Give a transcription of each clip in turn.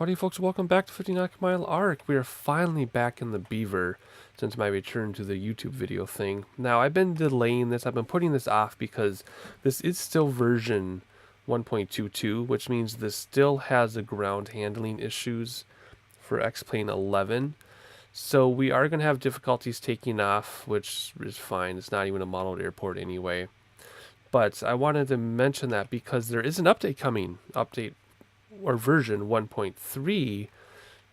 Howdy folks, welcome back to 50 Nautical Mile Arc. We are finally back in the Beaver since my return to the YouTube video thing. Now, I've been delaying this, I've been putting this off because this is still version 1.22, which means this still has the ground handling issues for X-Plane 11. So we are going to have difficulties taking off, which is fine. It's not even a modeled airport anyway. But I wanted to mention that because there is an update coming, or version 1.3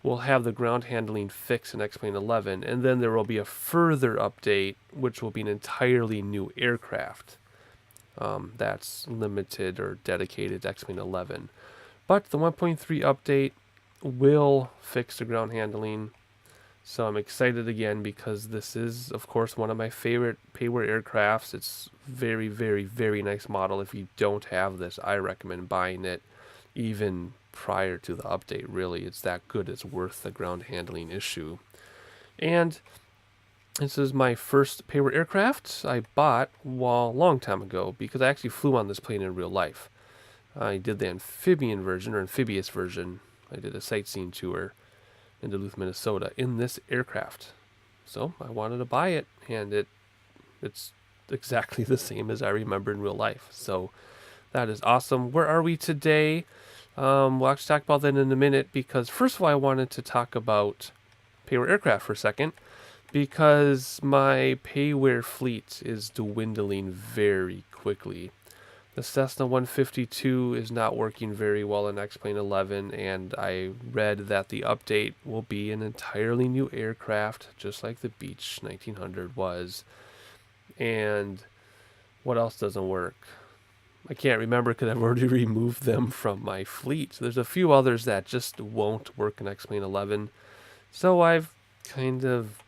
will have the ground handling fixed in X-Plane 11, and then there will be a further update which will be an entirely new aircraft that's limited or dedicated to X-Plane 11. But the 1.3 update will fix the ground handling, so I'm excited again because this is, of course, one of my favorite payware aircrafts. It's very, very, very nice model. If you don't have this, I recommend buying it even prior to the update. Really, it's that good. It's worth the ground handling issue. And this is my first payware aircraft I bought a long time ago because I actually flew on this plane in real life. I did the amphibian version, or amphibious version. I did a sightseeing tour in Duluth, Minnesota in this aircraft. So I wanted to buy it, and it's exactly the same as I remember in real life. So that is awesome. Where are we today? We'll actually talk about that in a minute because first of all, I wanted to talk about payware aircraft for a second because my payware fleet is dwindling very quickly. The Cessna 152 is not working very well in X-Plane 11, and I read that the update will be an entirely new aircraft, just like the Beech 1900 was. And what else doesn't work? I can't remember because I've already removed them from my fleet. There's a few others that just won't work in X-Plane 11. So I've kind of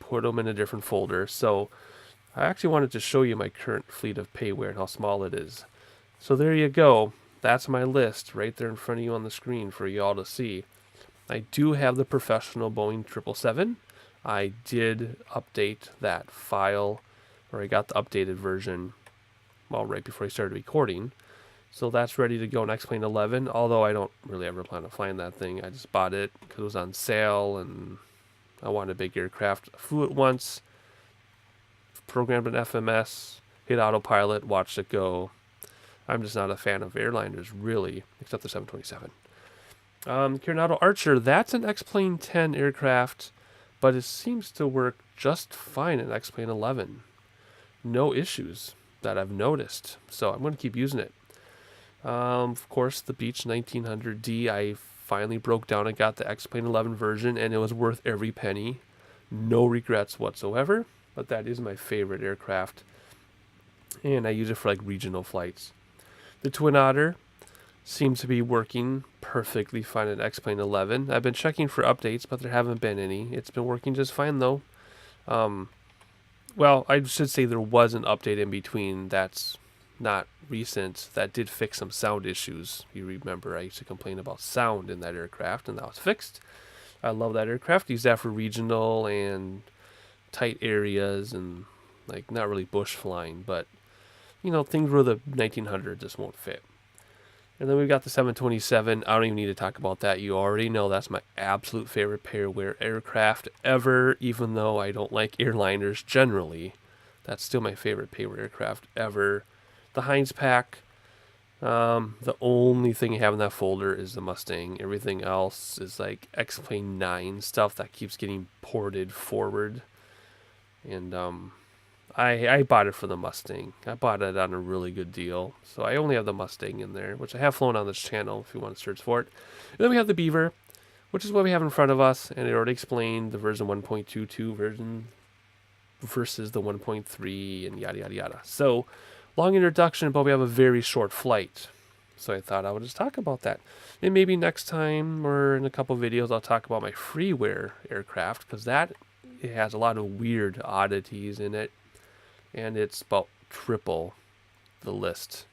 put them in a different folder. So I actually wanted to show you my current fleet of payware and how small it is. So there you go. That's my list right there in front of you on the screen for you all to see. I do have the professional Boeing 777. I did update that file, or I got the updated version right before I started recording. So that's ready to go in X-Plane 11, although I don't really ever plan on flying that thing. I just bought it because it was on sale and I wanted a big aircraft. I flew it once, programmed an FMS, hit Autopilot, watched it go. I'm just not a fan of airliners, really, except the 727. Coronado Archer, that's an X-Plane 10 aircraft, but it seems to work just fine in X-Plane 11. No issues that I've noticed, so I'm going to keep using it. Of course, the Beech 1900D, I finally broke down and got the X-Plane 11 version, and it was worth every penny. No regrets whatsoever, but that is my favorite aircraft, and I use it for like regional flights. The Twin Otter seems to be working perfectly fine in X-Plane 11. I've been checking for updates, but there haven't been any. It's been working just fine, though. Well, I should say there was an update in between that's not recent that did fix some sound issues. You remember I used to complain about sound in that aircraft, and that was fixed. I love that aircraft. Use that for regional and tight areas and like not really bush flying, but you know, things where the 1900 just won't fit. And then we've got the 727. I don't even need to talk about that. You already know that's my absolute favorite payware aircraft ever, even though I don't like airliners generally. That's still my favorite payware aircraft ever. The Heinz Pack, the only thing I have in that folder is the Mustang. Everything else is like X-Plane 9 stuff that keeps getting ported forward. And I bought it for the Mustang. I bought it on a really good deal. So I only have the Mustang in there, which I have flown on this channel if you want to search for it. And then we have the Beaver, which is what we have in front of us. And I already explained the version 1.22 version versus the 1.3 and yada, yada, yada. So long introduction, but we have a very short flight. So I thought I would just talk about that. And maybe next time or in a couple videos, I'll talk about my freeware aircraft because it has a lot of weird oddities in it. And it's about triple the list.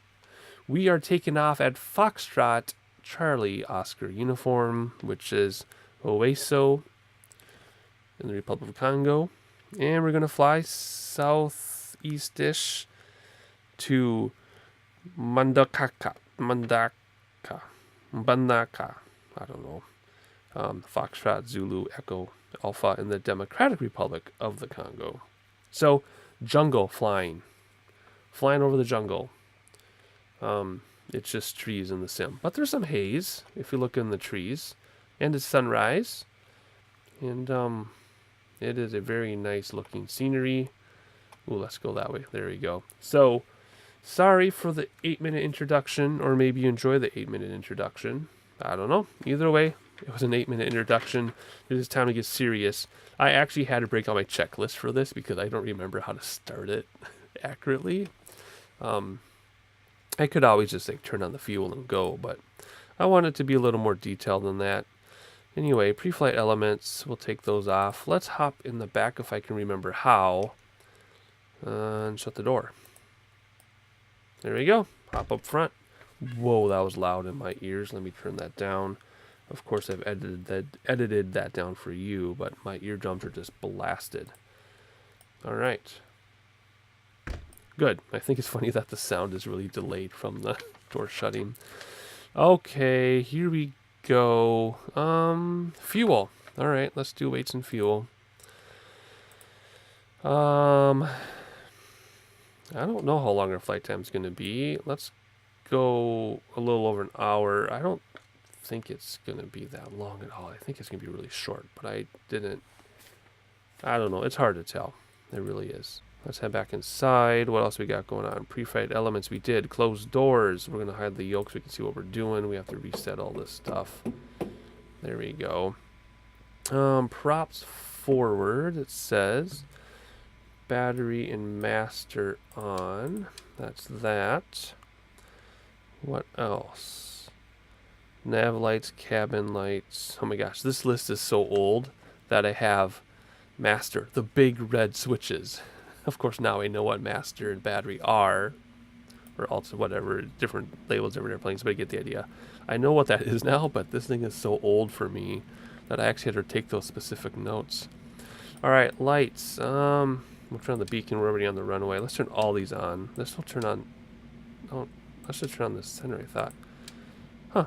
We are taking off at Foxtrot Charlie Oscar uniform, which is Ouesso in the Republic of Congo. And we're going to fly southeast-ish to Mbandaka. I don't know, Foxtrot, Zulu, Echo, Alpha in the Democratic Republic of the Congo. So, jungle flying over the jungle. It's just trees in the sim, but there's some haze if you look in the trees, and it's sunrise, and it is a very nice looking scenery. Ooh, let's go that way. There we go. So, sorry for the 8-minute introduction, or maybe you enjoy the 8-minute introduction. I don't know. Either way, it was an 8-minute introduction. It is time to get serious. I actually had to break out my checklist for this because I don't remember how to start it accurately. I could always just like turn on the fuel and go, but I want it to be a little more detailed than that. Anyway, pre-flight elements, we'll take those off. Let's hop in the back if I can remember how. And shut the door. There we go. Hop up front. Whoa, that was loud in my ears. Let me turn that down. Of course, I've edited that down for you, but my eardrums are just blasted. All right. Good. I think it's funny that the sound is really delayed from the door shutting. Okay, here we go. Fuel. All right, let's do weights and fuel. I don't know how long our flight time is going to be. Let's go a little over an hour. I don't think it's going to be that long at all. I think it's going to be really short, but I don't know. It's hard to tell. It really is. Let's head back inside. What else we got going on? Pre-flight elements we did. Closed doors. We're going to hide the yoke so we can see what we're doing. We have to reset all this stuff. There we go. Props forward, it says. Battery and master on. That's that. What else? Nav lights, cabin lights. Oh my gosh, this list is so old that I have master, the big red switches. Of course, now I know what master and battery are, or also whatever, different labels, different airplanes, but I get the idea. I know what that is now, but this thing is so old for me that I actually had to take those specific notes. All right, lights. We'll turn on the beacon. We're already on the runway. Let's turn all these on. This will turn on. Oh, let's just turn on the center, I thought. Huh.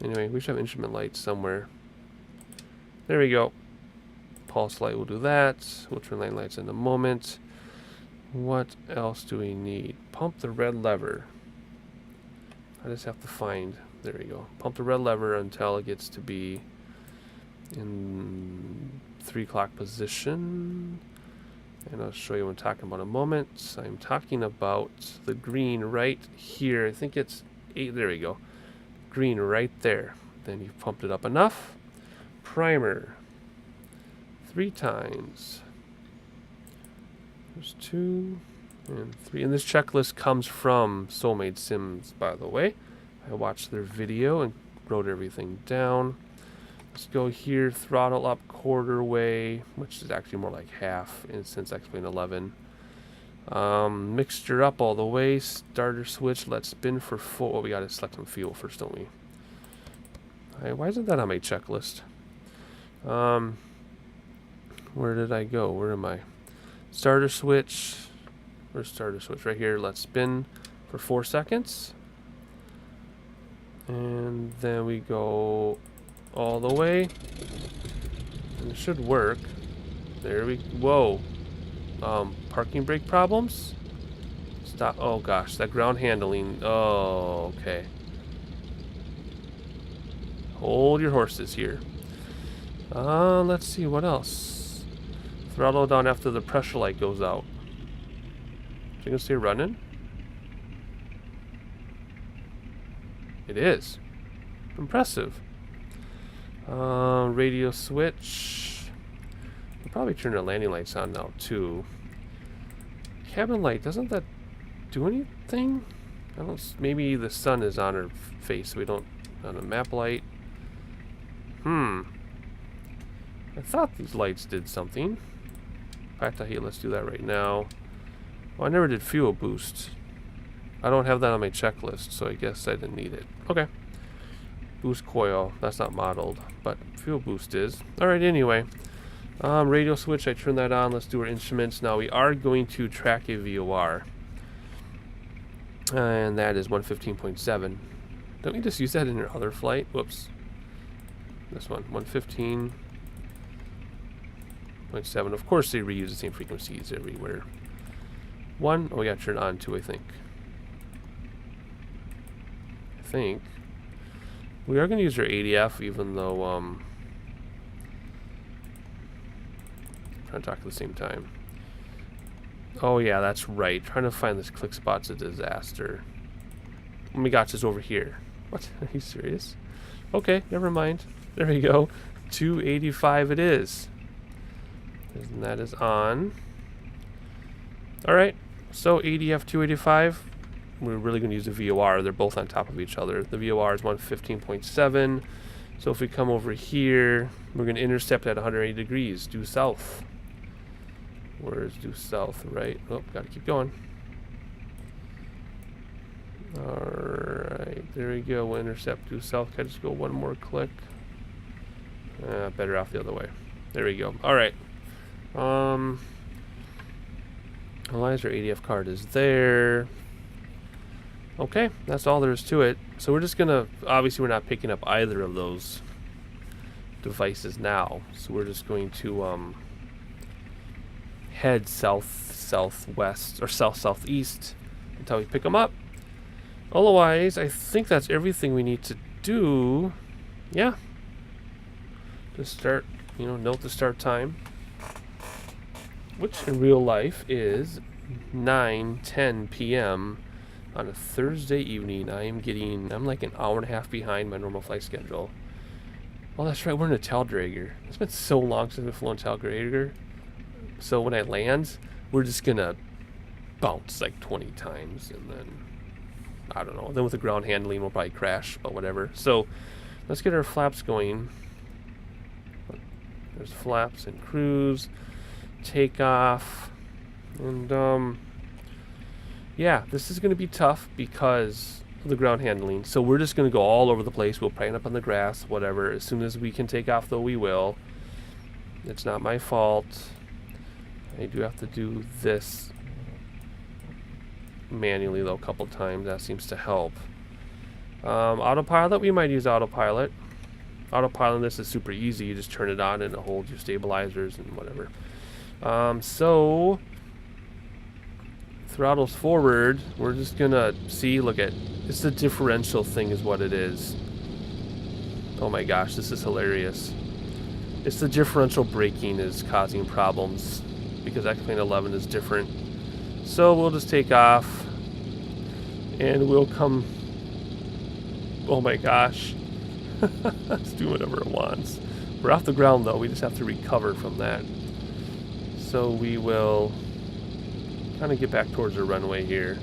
Anyway, we should have instrument lights somewhere. There we go. Pulse light, we'll do that. We'll turn line lights in a moment. What else do we need? Pump the red lever. I just have to find. There we go. Pump the red lever until it gets to be in 3 o'clock position. And I'll show you what I'm talking about in a moment. I'm talking about the green right here. I think it's 8. There we go. Green right there. Then you've pumped it up enough. Primer. 3 times. There's 2 and 3. And this checklist comes from Soulmate Sims, by the way. I watched their video and wrote everything down. Let's go here, throttle up quarter way, which is actually more like half, and since X-Plane 11. Mixture up all the way, starter switch, let's spin for full. Oh, we gotta select some fuel first, don't we? All right, why isn't that on my checklist? Where did I go? Where am I? Starter switch. Where's starter switch? Right here, let's spin for 4 seconds. And then we go all the way, and it should work. There we whoa. Parking brake problems. Stop. Oh gosh, that ground handling. Oh, okay. Hold your horses here. Let's see what else. Throttle down after the pressure light goes out. Is it gonna stay running? It is. Impressive. Radio switch. I'll probably turn the landing lights on now too. Cabin light, doesn't that do anything? I don't. Maybe the sun is on her face, so we don't. On a map light. I thought these lights did something. Hey, let's do that right now. Well, I never did fuel boost. I don't have that on my checklist, so I guess I didn't need it. Okay. Boost coil, that's not modeled, but fuel boost is. Alright, anyway. Radio switch, I turned that on. Let's do our instruments. Now we are going to track a VOR. And that is 115.7. Don't we just use that in your other flight? Whoops. This one, 115.7. Of course, they reuse the same frequencies everywhere. Oh, we got to turn on 2, I think. We are going to use our ADF, even though, trying to talk at the same time. Oh yeah, that's right. Trying to find this click spot's a disaster. Oh my gosh, it's over here. What? Are you serious? Okay, never mind. There we go. 285 it is. And that is on. Alright, so ADF 285. We're really going to use the VOR. They're both on top of each other. The VOR is 115.7. So if we come over here, we're going to intercept at 180 degrees, due south. Where is due south, right? Oh, gotta keep going. Alright, there we go. We'll intercept due south. Can I just go one more click? Better off the other way. There we go. Alright. Analyzer ADF card is there. Okay, that's all there is to it. So we're just gonna, obviously we're not picking up either of those devices now. So we're just going to head south-southwest or south-southeast until we pick them up. Otherwise, I think that's everything we need to do. Yeah. Just start, note the start time, which in real life is 9:10 p.m. on a Thursday evening. I'm like an hour and a half behind my normal flight schedule. Well, that's right, we're in a tail dragger. It's been so long since we've flown tail dragger. So when I land, we're just gonna bounce like 20 times, and then I don't know. Then with the ground handling, we'll probably crash, but whatever. So let's get our flaps going. There's flaps and cruise, takeoff, and yeah, this is gonna be tough because of the ground handling. So we're just gonna go all over the place. We'll probably end up on the grass, whatever. As soon as we can take off, though, we will. It's not my fault. I do have to do this manually, though, a couple times. That seems to help. Autopilot, we might use autopilot. Autopilot, this is super easy. You just turn it on and it holds your stabilizers and whatever. So throttles forward. We're just gonna see. Look at it's the differential thing is what it is. Oh my gosh, this is hilarious. It's the differential braking is causing problems because X-Plane 11 is different. So we'll just take off and we'll come. Oh my gosh. It's doing whatever it wants. We're off the ground though, we just have to recover from that. So we will kind of get back towards the runway here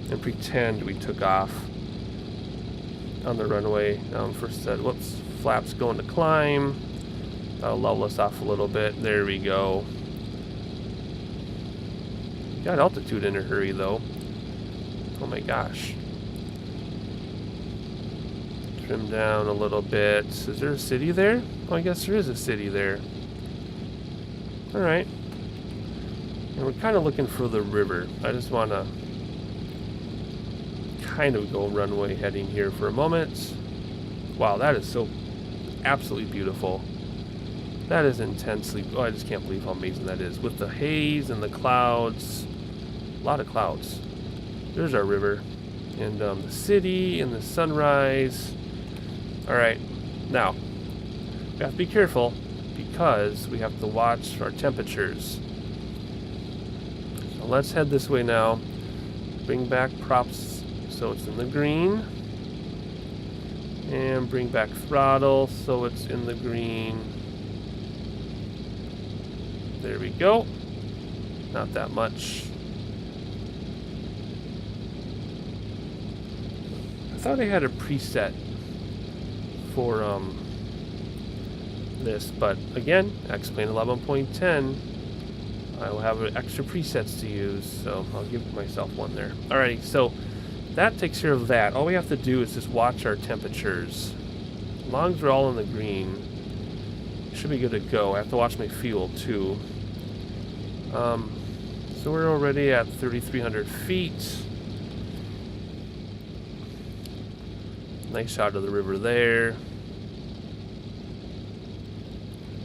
and pretend we took off on the runway. First said, whoops, flaps going to climb. That'll level us off a little bit. There we go. Got altitude in a hurry though. Oh my gosh. Trim down a little bit. Is there a city there? Oh, I guess there is a city there. Alright. And we're kind of looking for the river. I just want to kind of go runway heading here for a moment. Wow, that is so absolutely beautiful. That is intensely... Oh, I just can't believe how amazing that is. With the haze and the clouds. A lot of clouds. There's our river. And the city and the sunrise. Alright, now, we have to be careful because we have to watch our temperatures. So let's head this way now. Bring back props so it's in the green. And bring back throttle so it's in the green. There we go. Not that much. I thought I had a preset for this, but again, X-Plane 11.10, I will have extra presets to use, so I'll give myself one there. Alrighty, so that takes care of that. All we have to do is just watch our temperatures. As long as we're all in the green, should be good to go. I have to watch my fuel too. So we're already at 3,300 feet. Nice shot of the river there.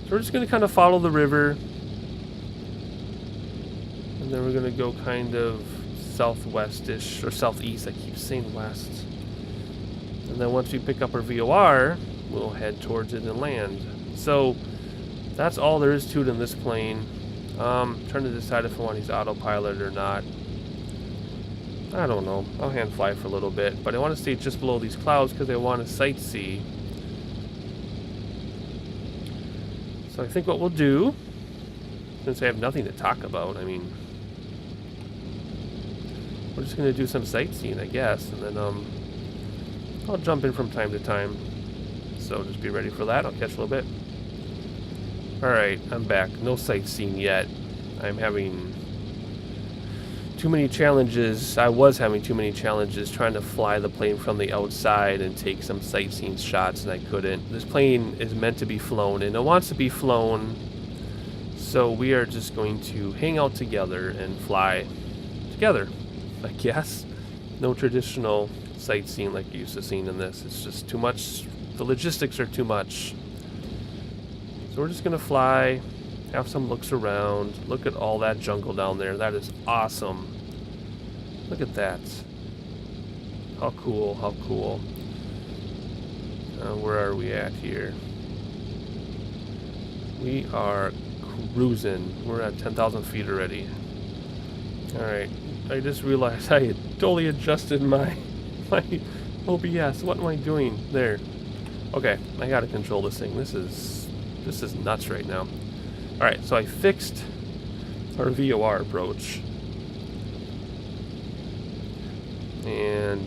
So we're just going to kind of follow the river. And then we're going to go kind of southwest-ish, or southeast. I keep saying west. And then once we pick up our VOR, we'll head towards it and land. So that's all there is to it in this plane. Trying to decide if I want to use autopilot or not. I don't know. I'll hand fly for a little bit, but I want to stay just below these clouds because I want to sightsee. So I think what we'll do, since I have nothing to talk about, I mean, we're just going to do some sightseeing, I guess, and then I'll jump in from time to time. So just be ready for that. I'll catch a little bit. Alright, I'm back. No sightseeing yet. I'm having too many challenges. I was having too many challenges trying to fly the plane from the outside and take some sightseeing shots, and I couldn't. This plane is meant to be flown, and it wants to be flown. So we are just going to hang out together and fly together, I guess. No traditional sightseeing like you used to seeing in this. It's just too much. The logistics are too much. So we're just going to fly, have some looks around, look at all that jungle down there. That is awesome. Look at that. How cool, how cool. Where are we at here? We are cruising. We're at 10,000 feet already. Alright, I just realized I had totally adjusted my OBS. What am I doing? There. Okay, I gotta control this thing. This is nuts right now. Alright, so I fixed our VOR approach. And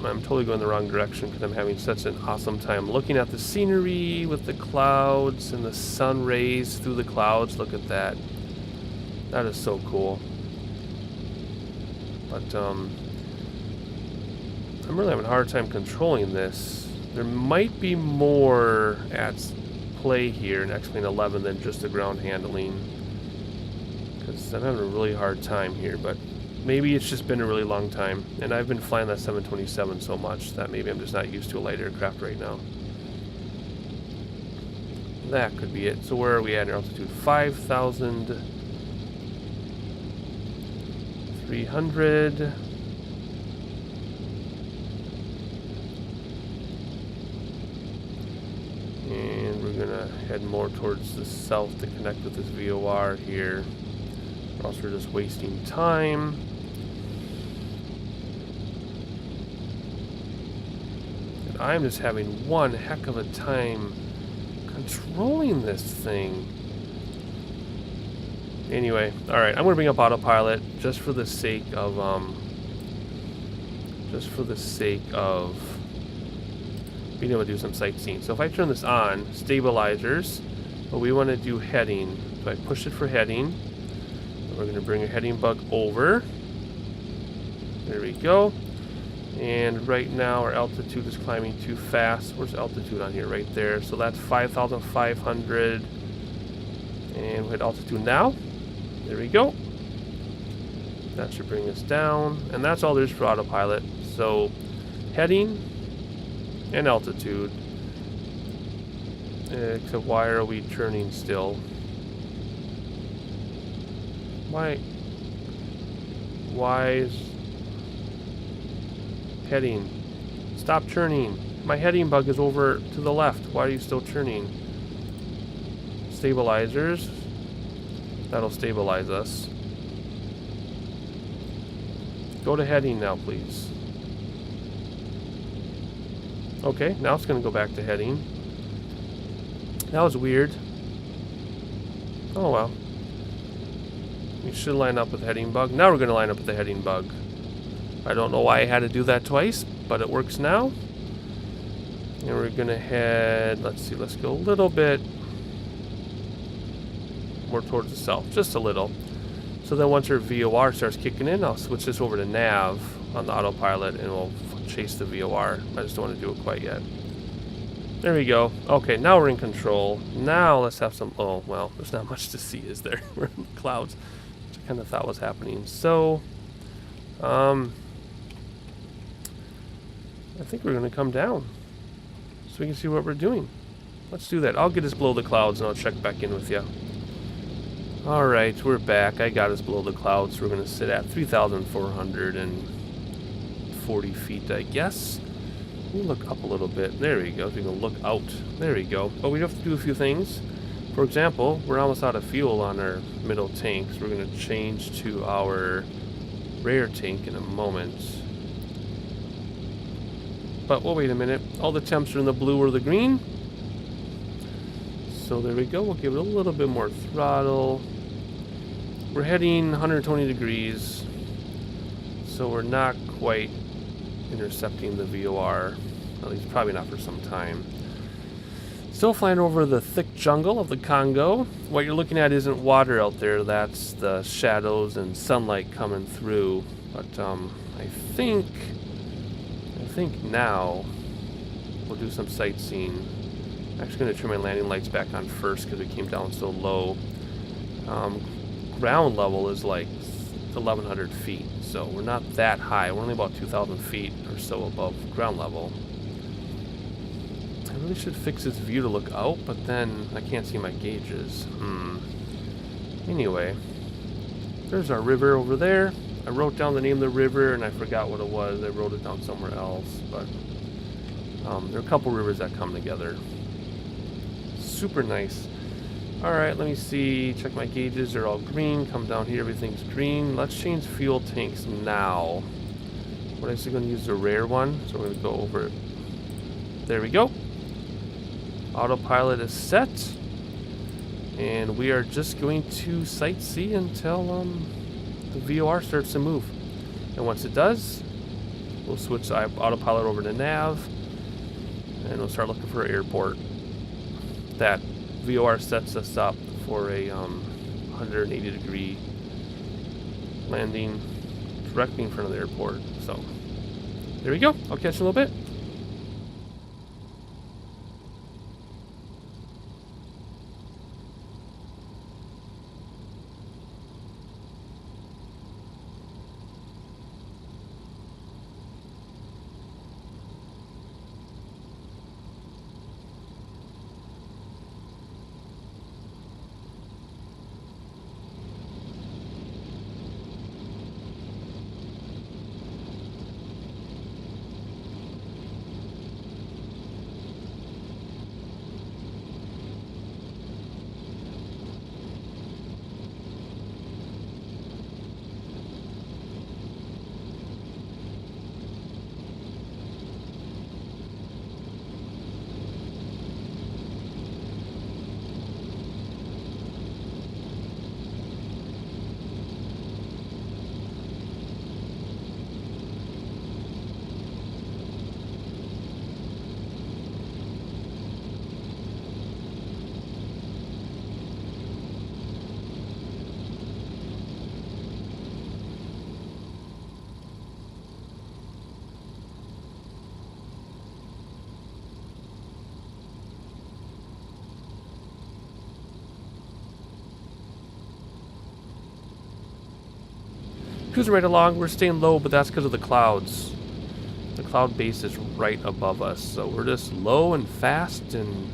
I'm totally going the wrong direction because I'm having such an awesome time looking at the scenery with the clouds and the sun rays through the clouds. Look at that. That is so cool. But I'm really having a hard time controlling this. There might be more at play here in X-Plane 11 than just the ground handling, because I'm having a really hard time here, but maybe it's just been a really long time, and I've been flying that 727 so much that maybe I'm just not used to a light aircraft right now. That could be it. So where are we at in altitude? 5,300. And we're gonna head more towards the south to connect with this VOR here, or else we're just wasting time. And I'm just having one heck of a time controlling this thing. Anyway, alright, I'm gonna bring up autopilot just for the sake of being able to do some sightseeing. So if I turn this on, stabilizers, but we want to do heading. So I push it for heading. We're going to bring a heading bug over. There we go. And right now our altitude is climbing too fast. Where's altitude on here? Right there. So that's 5,500. And we hit altitude now. There we go. That should bring us down. And that's all there's for autopilot. So heading and altitude. Except why are we turning still? Why is heading? Stop turning. My heading bug is over to the left. Why are you still turning? Stabilizers. That'll stabilize us. Go to heading now, please. Okay, now it's going to go back to heading. That was weird. Oh well. We should line up with heading bug. Now we're going to line up with the heading bug. I don't know why I had to do that twice, but it works now. And we're going to head, let's see, let's go a little bit more towards the south, just a little. So then once our VOR starts kicking in, I'll switch this over to nav on the autopilot and we'll chase the VOR. I just don't want to do it quite yet. There we go. Okay, now we're in control. Now let's have some... Oh, well, there's not much to see, is there? We're in the clouds, which I kind of thought was happening. So, I think we're going to come down so we can see what we're doing. Let's do that. I'll get us below the clouds and I'll check back in with you. Alright, we're back. I got us below the clouds. We're going to sit at 3,440 feet, I guess. We'll look up a little bit. There we go. So we can look out. There we go. But we have to do a few things. For example, we're almost out of fuel on our middle tank, so we're going to change to our rear tank in a moment. But we'll wait a minute. All the temps are in the blue or the green. So there we go. We'll give it a little bit more throttle. We're heading 120 degrees. So we're not quite intercepting the VOR. At least probably not for some time. Still flying over the thick jungle of the Congo. What you're looking at isn't water out there. That's the shadows and sunlight coming through. But I think now we'll do some sightseeing. I'm actually going to turn my landing lights back on first because we came down so low. Ground level is like 1,100 feet, so we're not that high. We're only about 2,000 feet or so above ground level. I really should fix this view to look out, but then I can't see my gauges. Anyway, there's our river over there. I wrote down the name of the river and I forgot what it was. I wrote it down somewhere else, but there are a couple rivers that come together. Super nice. Alright, let me see. Check my gauges. They're all green. Come down here. Everything's green. Let's change fuel tanks now. We're actually going to use the rare one, so we're going to go over it. There we go. Autopilot is set. And we are just going to sightsee until the VOR starts to move. And once it does, we'll switch autopilot over to nav. And we'll start looking for an airport. That VOR sets us up for a 180 degree landing directly in front of the airport. So there we go. I'll catch you in a little bit. Cruising right along. We're staying low, but that's because of the clouds. The cloud base is right above us, so we're just low and fast, and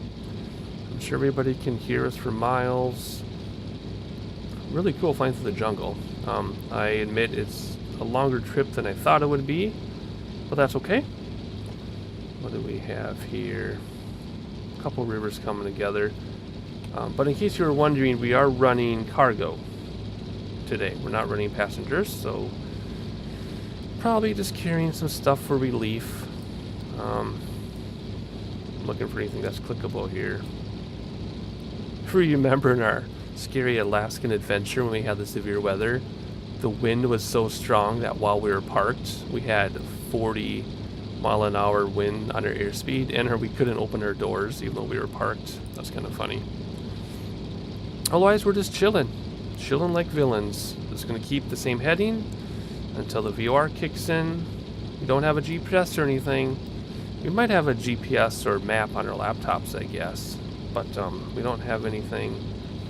I'm sure everybody can hear us for miles. Really cool flying through the jungle. I admit it's a longer trip than I thought it would be, but that's okay. What do we have here? A couple rivers coming together. But in case you were wondering, we are running cargo today. We're not running passengers, so probably just carrying some stuff for relief. I'm looking for anything that's clickable here. If you remember in our scary Alaskan adventure when we had the severe weather, the wind was so strong that while we were parked, we had 40-mile-an-hour wind on our airspeed, and we couldn't open our doors even though we were parked. That's kind of funny. Otherwise, we're just chilling like villains. Just gonna keep the same heading until the VOR kicks in. We don't have a GPS or anything. We might have a GPS or map on our laptops, I guess, but we don't have anything.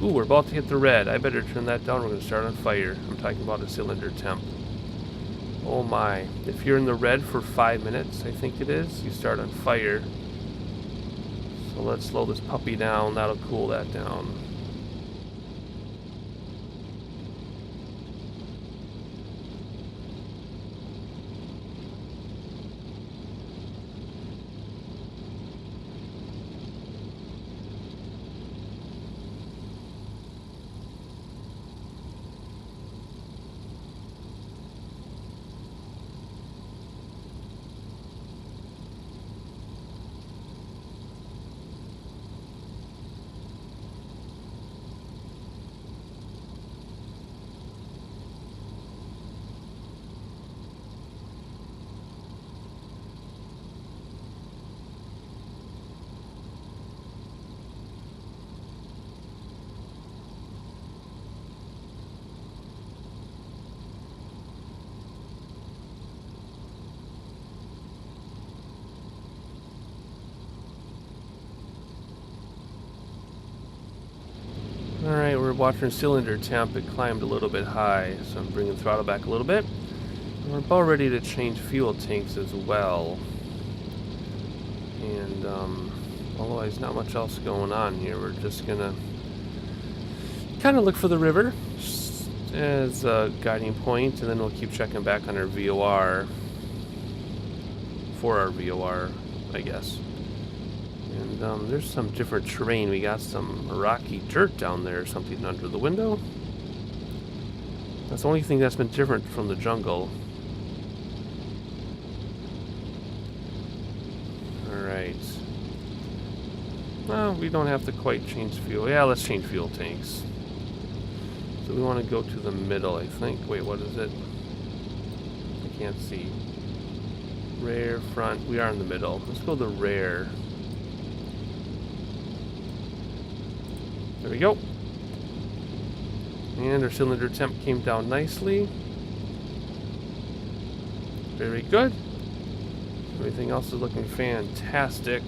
Ooh, we're about to hit the red. I better turn that down. We're gonna start on fire. I'm talking about a cylinder temp. Oh my. If you're in the red for 5 minutes, I think it is, you start on fire. So let's slow this puppy down. That'll cool that down. Alright, we're watching cylinder temp. It climbed a little bit high, so I'm bringing the throttle back a little bit. And we're about ready to change fuel tanks as well. And otherwise not much else going on here. We're just gonna kind of look for the river as a guiding point, and then we'll keep checking back on our VOR for our VOR, I guess. And there's some different terrain. We got some rocky dirt down there or something under the window. That's the only thing that's been different from the jungle. Alright. Well, we don't have to quite change fuel. Yeah, let's change fuel tanks. So we want to go to the middle, I think. Wait, what is it? I can't see. Rear, front. We are in the middle. Let's go to the rear. There we go. And our cylinder temp came down nicely. Very good. Everything else is looking fantastic.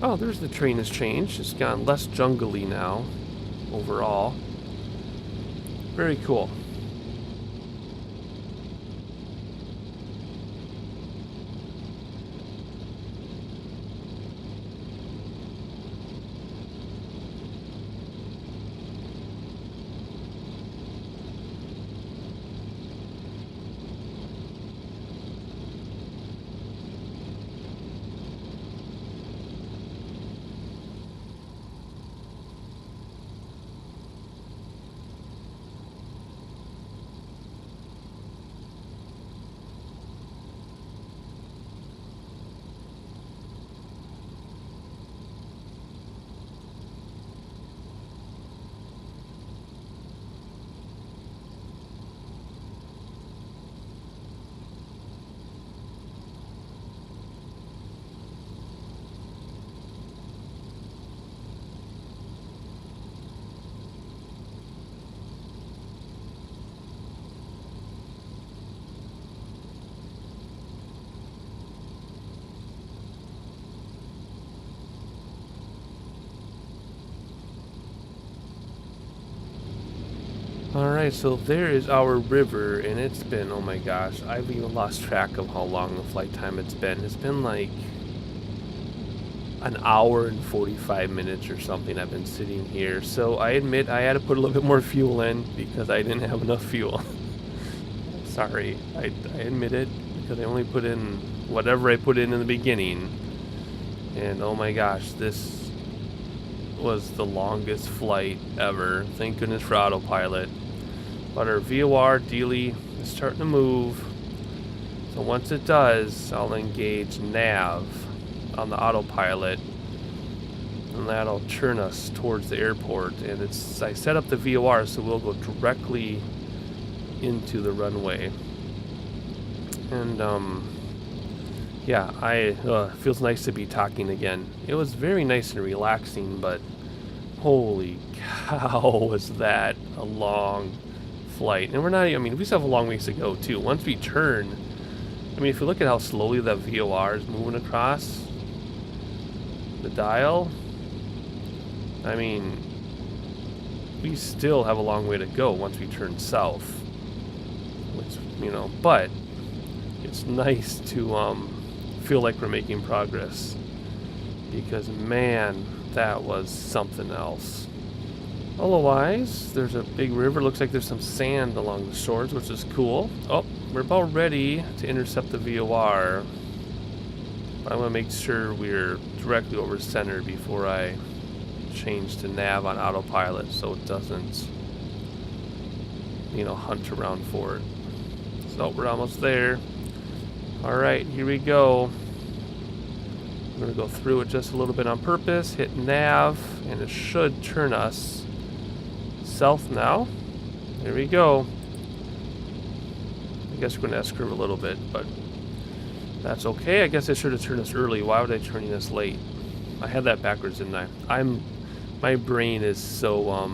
Oh, there's the terrain has changed. It's gotten less jungly now, overall. Very cool. Alright, so there is our river, and it's been, oh my gosh, I've even lost track of how long the flight time it's been. It's been like an hour and 45 minutes or something I've been sitting here. So I admit I had to put a little bit more fuel in because I didn't have enough fuel. Sorry, I admit it, because I only put in whatever I put in the beginning. And oh my gosh, this was the longest flight ever. Thank goodness for Autopilot. But our VOR dealy is starting to move. So once it does, I'll engage nav on the Autopilot, and that'll turn us towards the airport. And I set up the VOR so we'll go directly into the runway. And yeah, it feels nice to be talking again. It was very nice and relaxing, but holy cow, was that a long flight. And we're not, I mean, we still have a long ways to go too. Once we turn, I mean, if you look at how slowly that VOR is moving across the dial, I mean, we still have a long way to go once we turn south. which, you know, but it's nice to feel like we're making progress, because man, that was something else. Otherwise, there's a big river. Looks like there's some sand along the shores, which is cool. Oh, we're about ready to intercept the VOR. But I'm going to make sure we're directly over center before I change to nav on autopilot, so it doesn't, you know, hunt around for it. So we're almost there. Alright, here we go. I'm going to go through it just a little bit on purpose, hit nav, and it should turn us south now. There we go. I guess we're going to S-curve a little bit, but that's okay. I guess I should have turned us early. Why would I turn this late? I had that backwards, didn't I? My brain is so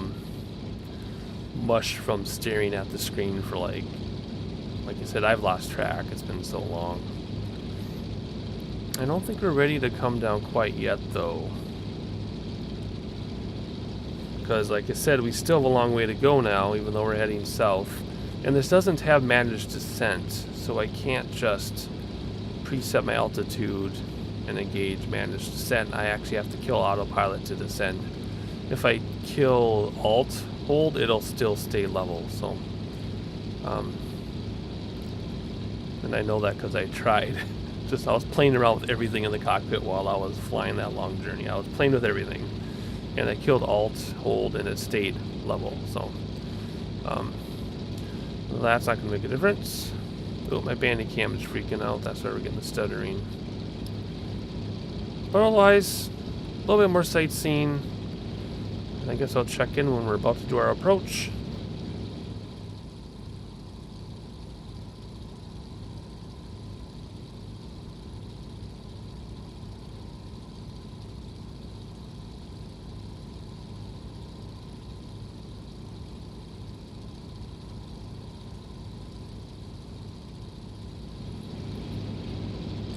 mush from staring at the screen for like I said, I've lost track. It's been so long. I don't think we're ready to come down quite yet, though. Because, like I said, we still have a long way to go now, even though we're heading south. And this doesn't have managed descent, so I can't just preset my altitude and engage managed descent. I actually have to kill autopilot to descend. If I kill alt hold, it'll still stay level. So, and I know that because I tried. I was playing around with everything in the cockpit while I was flying that long journey. I was playing with everything, and I killed alt hold and it stayed level. So, that's not going to make a difference. Oh, my Bandicam is freaking out. That's why we're getting the stuttering. But otherwise, a little bit more sightseeing. And I guess I'll check in when we're about to do our approach.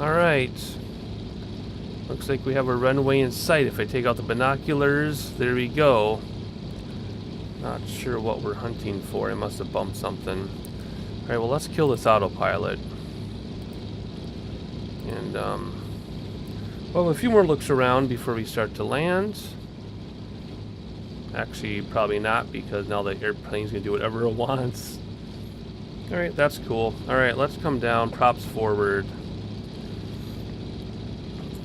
Alright. Looks like we have a runway in sight. If I take out the binoculars, there we go. Not sure what we're hunting for. I must have bumped something. Alright, well, let's kill this autopilot. And, well, a few more looks around before we start to land. Actually, probably not, because now the airplane's going to do whatever it wants. Alright, that's cool. Alright, let's come down, props forward.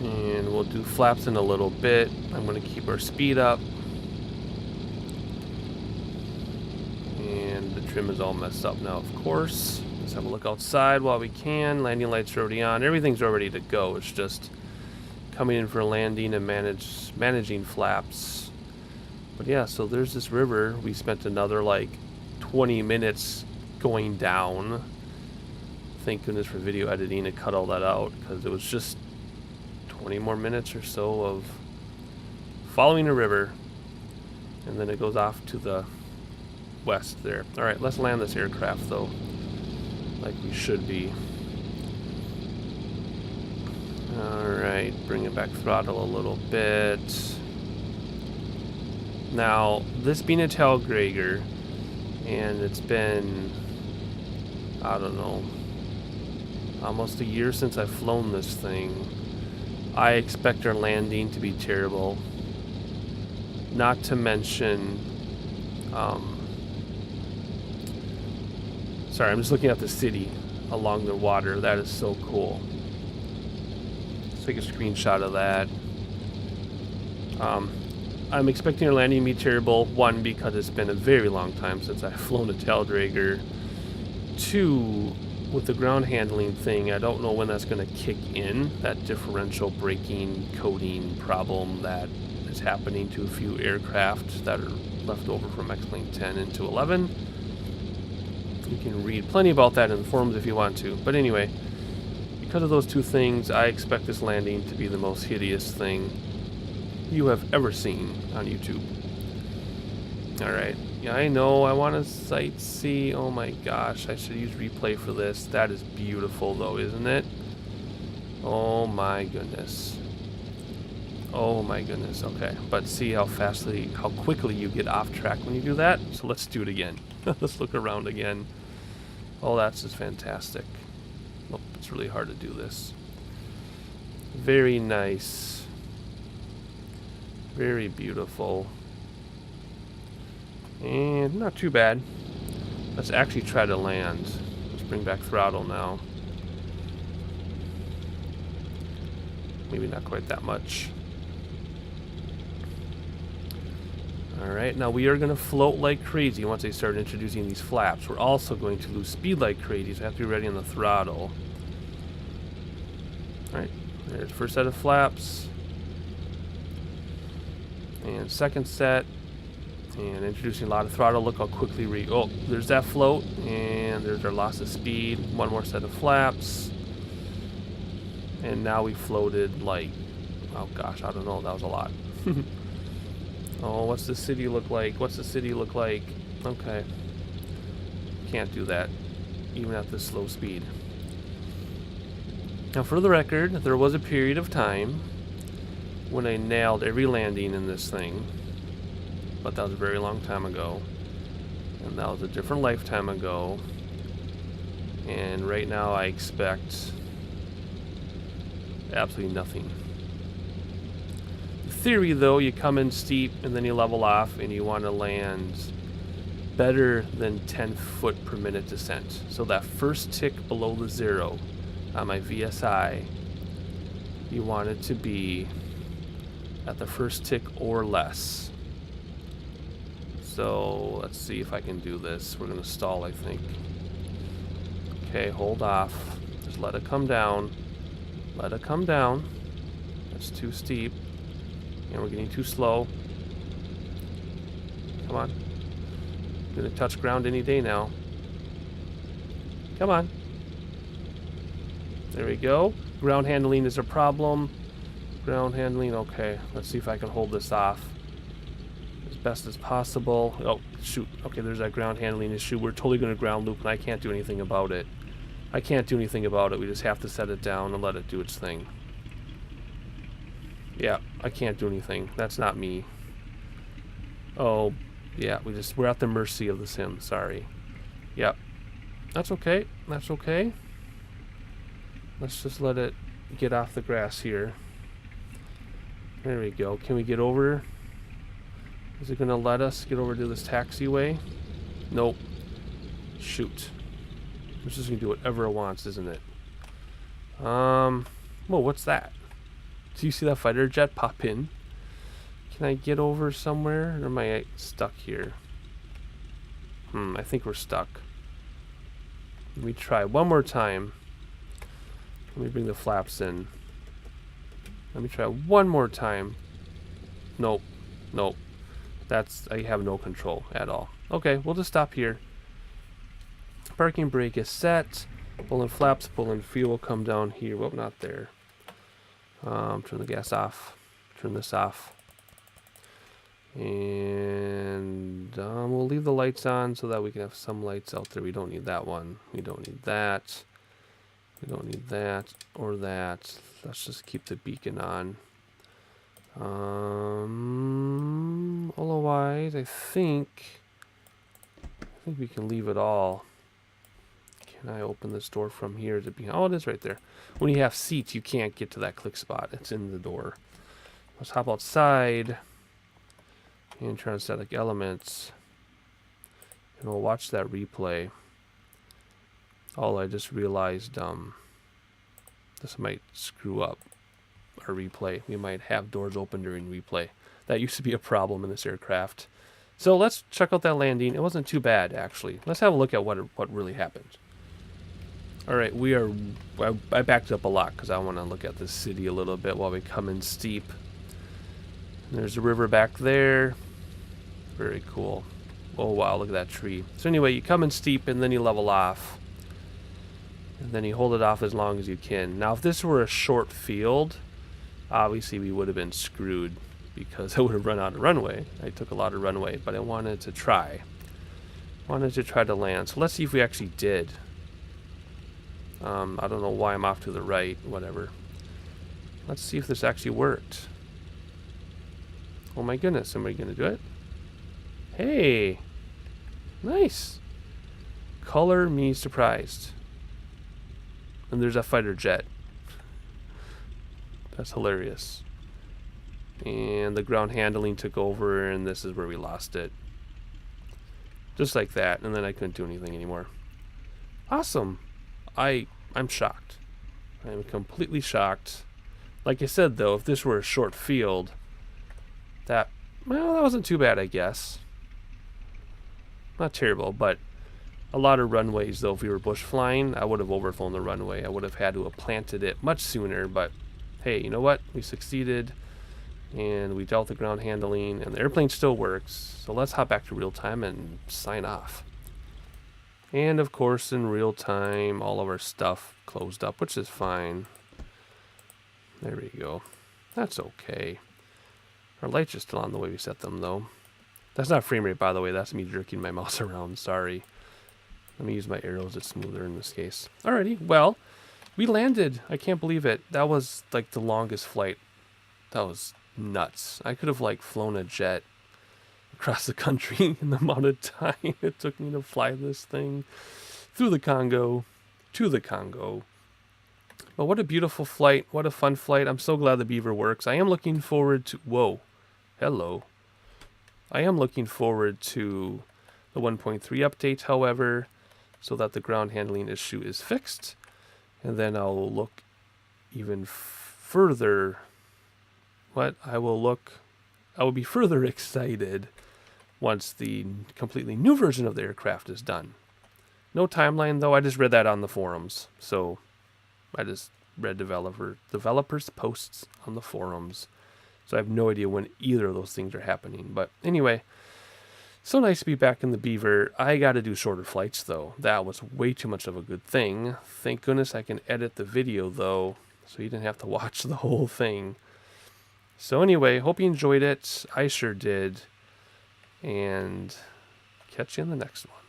And we'll do flaps in a little bit. I'm going to keep our speed up. And the trim is all messed up now, of course. Let's have a look outside while we can. Landing lights are already on. Everything's all ready to go. It's just coming in for landing and managing flaps. But yeah, so there's this river. We spent another like 20 minutes going down. Thank goodness for video editing to cut all that out, because it was just 20 more minutes or so of following a river, and then it goes off to the west there. Alright, let's land this aircraft though, like we should be. Alright, bring it back throttle a little bit. Now, this being a taildragger, and it's been, I don't know, almost a year since I've flown this thing. I expect our landing to be terrible. Not to mention, sorry, I'm just looking at the city along the water. That is so cool. Let's take a screenshot of that. I'm expecting our landing to be terrible. One, because it's been a very long time since I've flown a taildragger. Two, with the ground handling thing, I don't know when that's going to kick in, that differential braking coding problem that is happening to a few aircraft that are left over from X-Plane 10 into 11. You can read plenty about that in the forums if you want to. But anyway, because of those two things, I expect this landing to be the most hideous thing you have ever seen on YouTube. Alright. Yeah, I know, I want to sightsee. Oh my gosh, I should use replay for this. That is beautiful though, isn't it? Oh my goodness. Oh my goodness, okay. But see how quickly you get off track when you do that? So let's do it again. Let's look around again. Oh, that's just fantastic. Oh, it's really hard to do this. Very nice. Very beautiful. And not too bad. Let's actually try to land. Let's bring back throttle now. Maybe not quite that much. Alright, now we are going to float like crazy once they start introducing these flaps. We're also going to lose speed like crazy, so we have to be ready on the throttle. Alright, there's the first set of flaps. And second set. And introducing a lot of throttle. Look how quickly oh, there's that float. And there's our loss of speed. One more set of flaps. And now we floated like, oh gosh, I don't know, that was a lot. Oh, what's the city look like? What's the city look like? Okay. Can't do that, even at this slow speed. Now, for the record, there was a period of time when I nailed every landing in this thing. But that was a very long time ago. And that was a different lifetime ago. And right now I expect absolutely nothing. In theory, though, you come in steep and then you level off and you want to land better than 10 foot per minute descent. So that first tick below the 0 on my VSI, you want it to be at the first tick or less. So let's see if I can do this. We're going to stall, I think. Okay, hold off. Just let it come down. Let it come down. That's too steep. And we're getting too slow. Come on. I'm going to touch ground any day now. Come on. There we go. Ground handling is a problem. Ground handling, okay. Let's see if I can hold this off as best as possible. Oh, shoot. Okay, there's that ground handling issue. We're totally going to ground loop, and I can't do anything about it. I can't do anything about it. We just have to set it down and let it do its thing. Yeah, I can't do anything. That's not me. Oh, yeah, we're at the mercy of the sim. Sorry. Yep. That's okay. That's okay. Let's just let it get off the grass here. There we go. Can we get over? Is it going to let us get over to this taxiway? Nope. Shoot. It's just going to do whatever it wants, isn't it? Whoa, what's that? Do you see that fighter jet pop in? Can I get over somewhere? Or am I stuck here? I think we're stuck. Let me try one more time. Let me bring the flaps in. Let me try one more time. Nope. Nope. I have no control at all. Okay, we'll just stop here. Parking brake is set. Pulling flaps, pulling fuel, come down here. Well, not there. Turn the gas off. Turn this off. And we'll leave the lights on so that we can have some lights out there. We don't need that one. We don't need that. We don't need that or that. Let's just keep the beacon on. Otherwise, I think we can leave it all. Can I open this door from here? Is it behind? Oh, it is right there. When you have seats, you can't get to that click spot. It's in the door. Let's hop outside and turn on static elements. And we'll watch that replay. Oh, I just realized this might screw up our replay. We might have doors open during replay. That used to be a problem in this aircraft. So let's check out that landing. It wasn't too bad, actually. Let's have a look at what really happened. All right, I backed up a lot because I want to look at the city a little bit while we come in steep. And there's a river back there. Very cool. Oh, wow, look at that tree. So anyway, you come in steep and then you level off. And then you hold it off as long as you can. Now, if this were a short field, obviously we would have been screwed because I would have run out of runway. I took a lot of runway, but I wanted to try. To land. So let's see if we actually did. I don't know why I'm off to the right. Whatever. Let's see if this actually worked. Oh my goodness, am I going to do it? Hey! Nice! Color me surprised. And there's a fighter jet. That's hilarious. And the ground handling took over, and this is where we lost it. Just like that, and then I couldn't do anything anymore. Awesome. I'm shocked. I'm completely shocked. Like I said, though, if this were a short field, that wasn't too bad, I guess. Not terrible, but a lot of runways, though, if we were bush flying, I would have overflown the runway. I would have had to have planted it much sooner, but hey, you know what? We succeeded, and we dealt the ground handling, and the airplane still works. So let's hop back to real time and sign off. And of course, in real time, all of our stuff closed up, which is fine. There we go. That's okay. Our lights are still on the way we set them, though. That's not frame rate, by the way. That's me jerking my mouse around. Sorry. Let me use my arrows. It's smoother in this case. Alrighty. Well, we landed. I can't believe it. That was like the longest flight. That was nuts. I could have like flown a jet across the country in the amount of time it took me to fly this thing through the Congo to the Congo. But what a beautiful flight. What a fun flight. I'm so glad the Beaver works. I am looking forward to... Whoa. Hello. I am looking forward to the 1.3 update, however, so that the ground handling issue is fixed. And then I'll look even further... I will be further excited once the completely new version of the aircraft is done. No timeline, though. I just read that on the forums. So I just read developers' posts on the forums. So I have no idea when either of those things are happening. But anyway, so nice to be back in the Beaver. I got to do shorter flights, though. That was way too much of a good thing. Thank goodness I can edit the video, though, so you didn't have to watch the whole thing. So anyway, hope you enjoyed it. I sure did. And catch you in the next one.